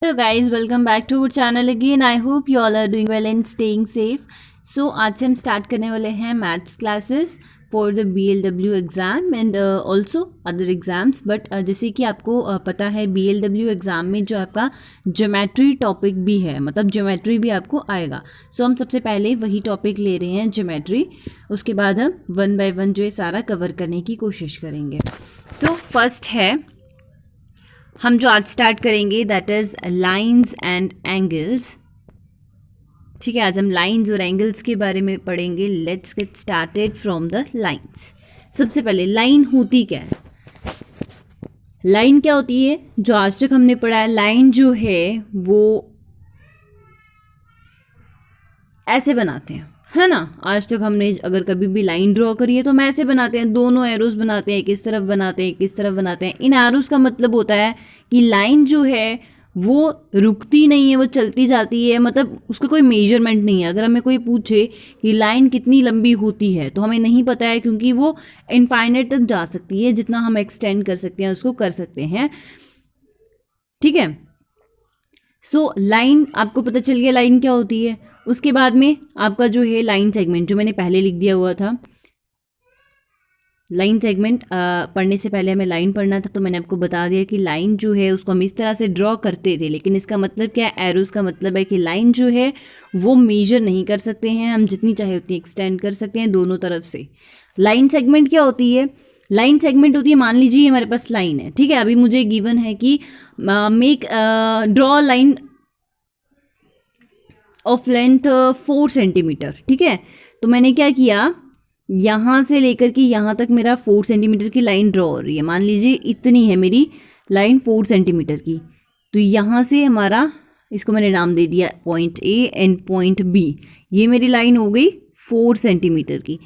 Hello guys, welcome back to our channel again. I hope you all are doing well and staying safe. So आज से हम start करने वाले हैं maths classes for the BLW exam and also other exams. But जैसे कि आपको पता है BLW एग्ज़ाम में जो आपका ज्योमेट्री टॉपिक भी है, मतलब ज्योमेट्री भी आपको आएगा. सो हम सबसे पहले वही टॉपिक ले रहे हैं ज्योमेट्री. उसके बाद हम वन बाय वन जो है सारा कवर करने की कोशिश करेंगे. सो फर्स्ट है हम जो आज स्टार्ट करेंगे that is lines and angles. ठीक है, आज हम लाइंस और एंगल्स के बारे में पढ़ेंगे. Let's get started from the lines. सबसे पहले लाइन होती क्या है? लाइन क्या होती है जो आज तक हमने पढ़ा है, लाइन जो है वो ऐसे बनाते हैं, है ना. आज तक हमने अगर कभी भी लाइन ड्रॉ करी है तो हम ऐसे बनाते हैं, दोनों एरोस बनाते हैं, किस तरफ बनाते हैं, किस तरफ बनाते हैं. इन एरोस का मतलब होता है कि लाइन जो है वो रुकती नहीं है, वो चलती जाती है, मतलब उसका कोई मेजरमेंट नहीं है. अगर हमें कोई पूछे कि लाइन कितनी लंबी होती है तो हमें नहीं पता है, क्योंकि वो इनफाइनाइट तक जा सकती है. जितना हम एक्सटेंड कर सकते हैं उसको कर सकते हैं. ठीक है, सो लाइन आपको पता चल गया लाइन क्या होती है. उसके बाद में आपका जो है लाइन सेगमेंट, जो मैंने पहले लिख दिया हुआ था. लाइन सेगमेंट पढ़ने से पहले हमें लाइन पढ़ना था, तो मैंने आपको बता दिया कि लाइन जो है उसको हम इस तरह से ड्रॉ करते थे. लेकिन इसका मतलब क्या है? एरोस का मतलब है कि लाइन जो है वो मेजर नहीं कर सकते हैं, हम जितनी चाहे उतनी एक्सटेंड कर सकते हैं दोनों तरफ से. लाइन सेगमेंट क्या होती है? लाइन सेगमेंट होती है, मान लीजिए हमारे पास लाइन है. ठीक है, अभी मुझे गिवन है कि make draw line of length 4 centimetre. ठीक है, तो मैंने क्या किया, यहाँ से लेकर के यहाँ तक मेरा 4 सेंटीमीटर की लाइन ड्रॉ हो रही है. मान लीजिए इतनी है मेरी लाइन 4 सेंटीमीटर की. तो यहाँ से हमारा, इसको मैंने नाम दे दिया point A and point B. ये मेरी लाइन हो गई 4 सेंटीमीटर की.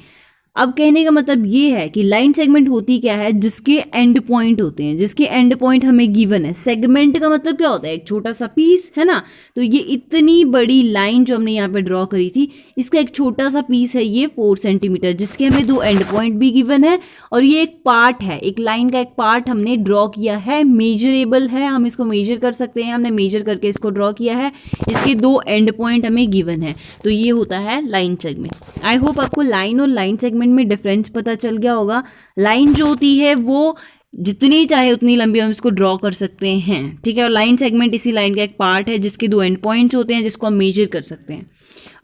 अब कहने का मतलब ये है कि लाइन सेगमेंट होती क्या है? जिसके एंड पॉइंट होते हैं, जिसके एंड पॉइंट हमें गिवन है. सेगमेंट का मतलब क्या होता है? एक छोटा सा पीस, है ना. तो ये इतनी बड़ी लाइन जो हमने यहाँ पे ड्रॉ करी थी, इसका एक छोटा सा पीस है ये 4 सेंटीमीटर, जिसके हमें 2 एंड पॉइंट भी गिवन है. और ये एक पार्ट है, एक लाइन का एक पार्ट हमने ड्रॉ किया है, मेजरेबल है, हम इसको मेजर कर सकते हैं. हमने मेजर करके इसको ड्रॉ किया है, इसके 2 एंड पॉइंट हमें गिवन है. तो ये होता है लाइन सेगमेंट. आई होप आपको लाइन और लाइन सेगमेंट में डिफरेंस पता चल गया होगा. लाइन जो होती है वो जितनी चाहे उतनी लंबी हम इसको ड्रॉ कर सकते हैं. ठीक है, और लाइन सेगमेंट इसी लाइन का एक पार्ट है जिसके 2 एंड पॉइंट्स होते हैं, जिसको हम मेजर कर सकते हैं.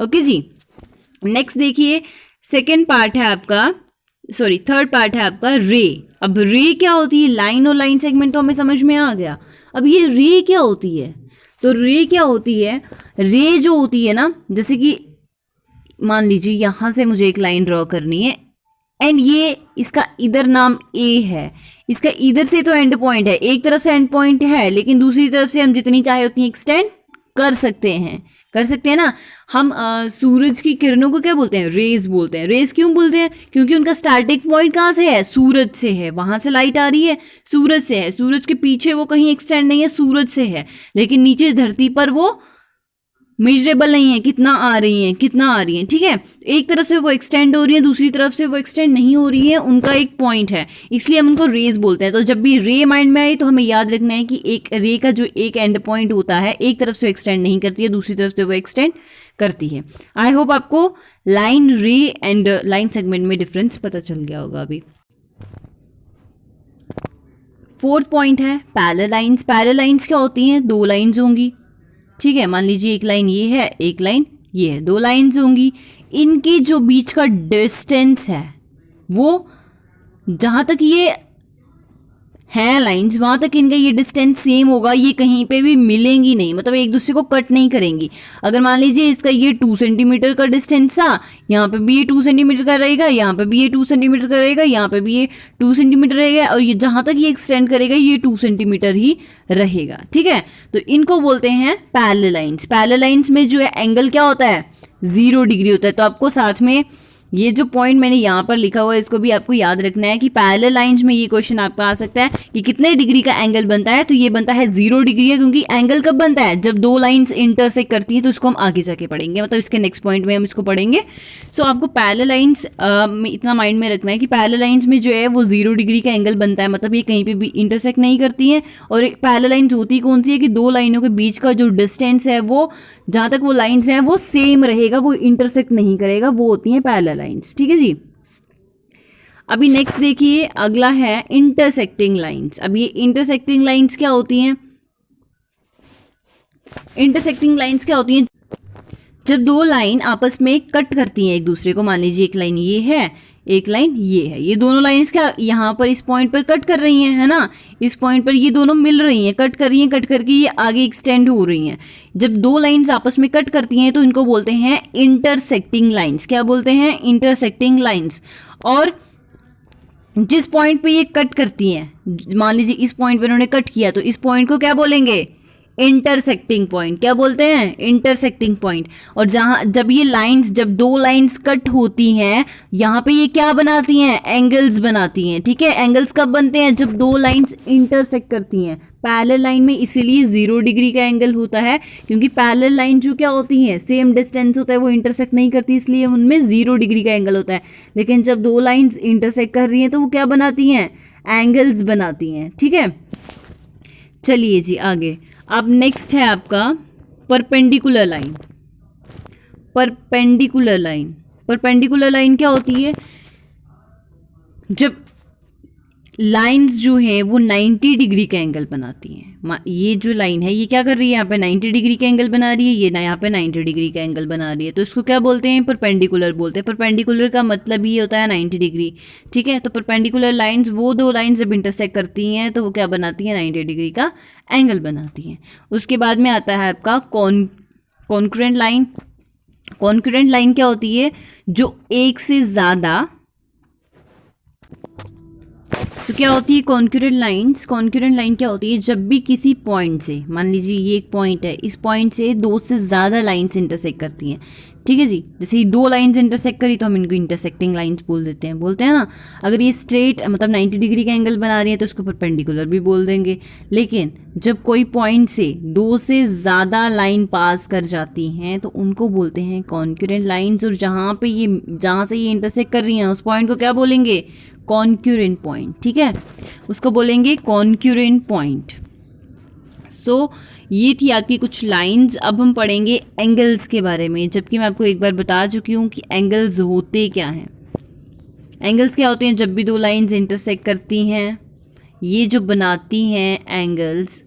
ओके जी, नेक्स्ट देखिए, सेकेंड पार्ट है आपका, सॉरी थर्ड पार्ट है आपका रे. अब रे क्या होती है? लाइन और लाइन सेगमेंट तो हमें समझ में आ गया. अब ये रे क्या होती है? तो रे क्या होती है? रे जो होती है ना, जैसे कि मान लीजिए यहाँ से मुझे एक लाइन ड्रॉ करनी है एंड ये इसका इधर नाम ए है, इसका इधर से तो एंड पॉइंट है, एक तरफ से एंड पॉइंट है, लेकिन दूसरी तरफ से हम जितनी चाहे उतनी एक्सटेंड कर सकते हैं ना. हम सूरज की किरणों को क्या बोलते हैं? रेज बोलते हैं. रेज क्यों बोलते हैं? क्योंकि उनका स्टार्टिंग पॉइंट कहाँ से है? सूरज से है. वहाँ से लाइट आ रही है, सूरज से है. सूरज के पीछे वो कहीं एक्सटेंड नहीं है, सूरज से है. लेकिन नीचे धरती पर वो मेजरेबल नहीं है, कितना आ रही हैं. ठीक है, एक तरफ से वो एक्सटेंड हो रही है, दूसरी तरफ से वो एक्सटेंड नहीं हो रही है, उनका एक पॉइंट है, इसलिए हम उनको रेज बोलते हैं. तो जब भी रे माइंड में आए तो हमें याद रखना है कि एक रे का जो एक एंड पॉइंट होता है, एक तरफ से एक्सटेंड नहीं करती है, दूसरी तरफ से वो एक्सटेंड करती है. आई होप आपको लाइन, रे एंड लाइन सेगमेंट में डिफरेंस पता चल गया होगा. अभी फोर्थ पॉइंट है पैरेलल लाइंस. पैरेलल लाइंस क्या होती हैं? 2 लाइंस होंगी. ठीक है, मान लीजिए एक लाइन ये है, एक लाइन ये है, 2 लाइंस होंगी. इनके जो बीच का डिस्टेंस है वो, जहाँ तक ये हैं लाइंस वहाँ तक इनका ये डिस्टेंस सेम होगा. ये कहीं पे भी मिलेंगी नहीं, मतलब एक दूसरे को कट नहीं करेंगी. अगर मान लीजिए इसका ये 2 सेंटीमीटर का डिस्टेंस था, यहाँ पे भी ये 2 सेंटीमीटर का रहेगा, यहाँ पे भी ये 2 सेंटीमीटर का रहेगा, यहाँ पे भी ये 2 सेंटीमीटर रहेगा, और ये जहाँ तक ये एक्सटेंड करेगा ये 2 सेंटीमीटर ही रहेगा. ठीक है, तो इनको बोलते हैं पैरेलल लाइंस. पैरेलल लाइंस में जो है एंगल क्या होता है? 0 डिग्री होता है. तो आपको साथ में ये जो पॉइंट मैंने यहाँ पर लिखा हुआ है इसको भी आपको याद रखना है कि पैरेलल लाइंस में ये क्वेश्चन आपका आ सकता है कि कितने डिग्री का एंगल बनता है, तो ये बनता है 0 डिग्री है, क्योंकि एंगल कब बनता है, जब दो लाइंस इंटरसेक्ट करती हैं। तो इसको हम आगे जाके पढ़ेंगे, मतलब इसके नेक्स्ट पॉइंट में हम इसको पढ़ेंगे। सो आपको पैरेलल लाइंस इतना माइंड में रखना है कि पैरेलल लाइंस में जो है वो 0 डिग्री का एंगल बनता है, मतलब ये कहीं पे भी इंटरसेक्ट नहीं करती हैं। और पैरेलल लाइंस होती कौन सी है कि दो लाइनों के बीच का जो डिस्टेंस है वो जहाँ तक वो लाइंस हैं वो सेम रहेगा, वो इंटरसेक्ट नहीं करेगा, वो होती हैं पैरेलल लाइंस। ठीक है जी। अभी नेक्स्ट देखिए, अगला है इंटरसेक्टिंग लाइंस। अब ये इंटरसेक्टिंग लाइंस क्या होती हैं? इंटरसेक्टिंग लाइंस क्या होती हैं? जब दो लाइन आपस में कट करती हैं एक दूसरे को, मान लीजिए एक लाइन ये है, एक लाइन ये है, ये दोनों लाइंस क्या यहाँ पर इस पॉइंट पर कट कर रही हैं, है ना, इस पॉइंट पर ये दोनों मिल रही हैं, कट कर रही हैं, कट करके ये आगे एक्सटेंड हो रही हैं। जब दो लाइंस आपस में कट करती हैं तो इनको बोलते हैं इंटरसेक्टिंग लाइंस। क्या बोलते हैं? Intersecting lines. और जिस पॉइंट पे ये कट करती हैं, मान लीजिए इस पॉइंट पे उन्होंने कट किया, तो इस पॉइंट को क्या बोलेंगे? Intersecting point. क्या बोलते हैं? Intersecting point. और जहां जब ये लाइंस, जब दो लाइंस कट होती हैं, यहाँ पे ये क्या बनाती हैं? एंगल्स बनाती हैं। ठीक है, एंगल्स कब बनते हैं? जब दो लाइंस इंटरसेक्ट करती हैं। पैरेलल लाइन में इसीलिए 0 डिग्री का एंगल होता है, क्योंकि पैरेलल लाइन जो क्या होती हैं, सेम डिस्टेंस होता है, वो इंटरसेक्ट नहीं करती, इसलिए उनमें 0 डिग्री का एंगल होता है। लेकिन जब दो लाइंस इंटरसेक्ट कर रही हैं तो वो क्या बनाती हैं? एंगल्स बनाती हैं। ठीक है, चलिए जी आगे। अब नेक्स्ट है आपका perpendicular line. Perpendicular line, perpendicular line क्या होती है? जब लाइंस जो हैं वो 90 डिग्री का एंगल बनाती हैं। ये जो लाइन है ये क्या कर रही है? यहाँ पे 90 डिग्री का एंगल बना रही है, ये ना यहाँ पे 90 डिग्री का एंगल बना रही है, तो इसको क्या बोलते हैं? परपेंडिकुलर बोलते हैं। परपेंडिकुलर का मतलब ये होता है 90 डिग्री। ठीक है, तो परपेंडिकुलर लाइंस, वो दो लाइंस जब इंटरसेक्ट करती हैं तो वो क्या बनाती हैं? 90 डिग्री का एंगल बनाती हैं। उसके बाद में आता है आपका कॉन्करेंट लाइन। कॉन्करेंट लाइन क्या होती है? जो एक से ज़्यादा, तो क्या होती है कॉन्करेंट लाइंस? कॉन्करेंट लाइन क्या होती है? जब भी किसी पॉइंट से, मान लीजिए ये एक पॉइंट है, इस पॉइंट से दो से ज़्यादा लाइंस इंटरसेक्ट करती हैं। ठीक है जी, जैसे ये दो लाइंस इंटरसेक्ट करी तो हम इनको इंटरसेक्टिंग लाइंस बोल देते हैं, बोलते हैं ना। अगर ये स्ट्रेट मतलब 90 डिग्री का एंगल बना रही है तो उसको परपेंडिकुलर भी बोल देंगे। लेकिन जब कोई पॉइंट से दो से ज़्यादा लाइन पास कर जाती हैं तो उनको बोलते हैं कॉन्करेंट लाइंस। और जहाँ से ये इंटरसेक्ट कर रही हैं उस पॉइंट को क्या बोलेंगे? Concurrent point. ठीक है, उसको बोलेंगे कॉन्करेंट पॉइंट। सो ये थी आपकी कुछ लाइंस। अब हम पढ़ेंगे एंगल्स के बारे में, जबकि मैं आपको एक बार बता चुकी हूँ कि एंगल्स होते क्या हैं। एंगल्स क्या होते हैं? जब भी दो लाइंस इंटरसेक्ट करती हैं, ये जो बनाती हैं एंगल्स,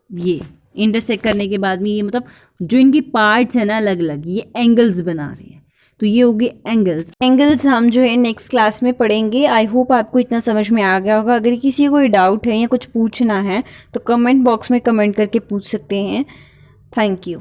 ये इंटरसेक्ट करने के बाद में ये मतलब जो इनकी पार्ट्स हैं ना अलग अलग, ये एंगल्स बना रही हैं, तो ये हो गए एंगल्स। एंगल्स हम जो है नेक्स्ट क्लास में पढ़ेंगे। आई होप आपको इतना समझ में आ गया होगा। अगर किसी को कोई डाउट है या कुछ पूछना है तो कमेंट बॉक्स में कमेंट करके पूछ सकते हैं। Thank you.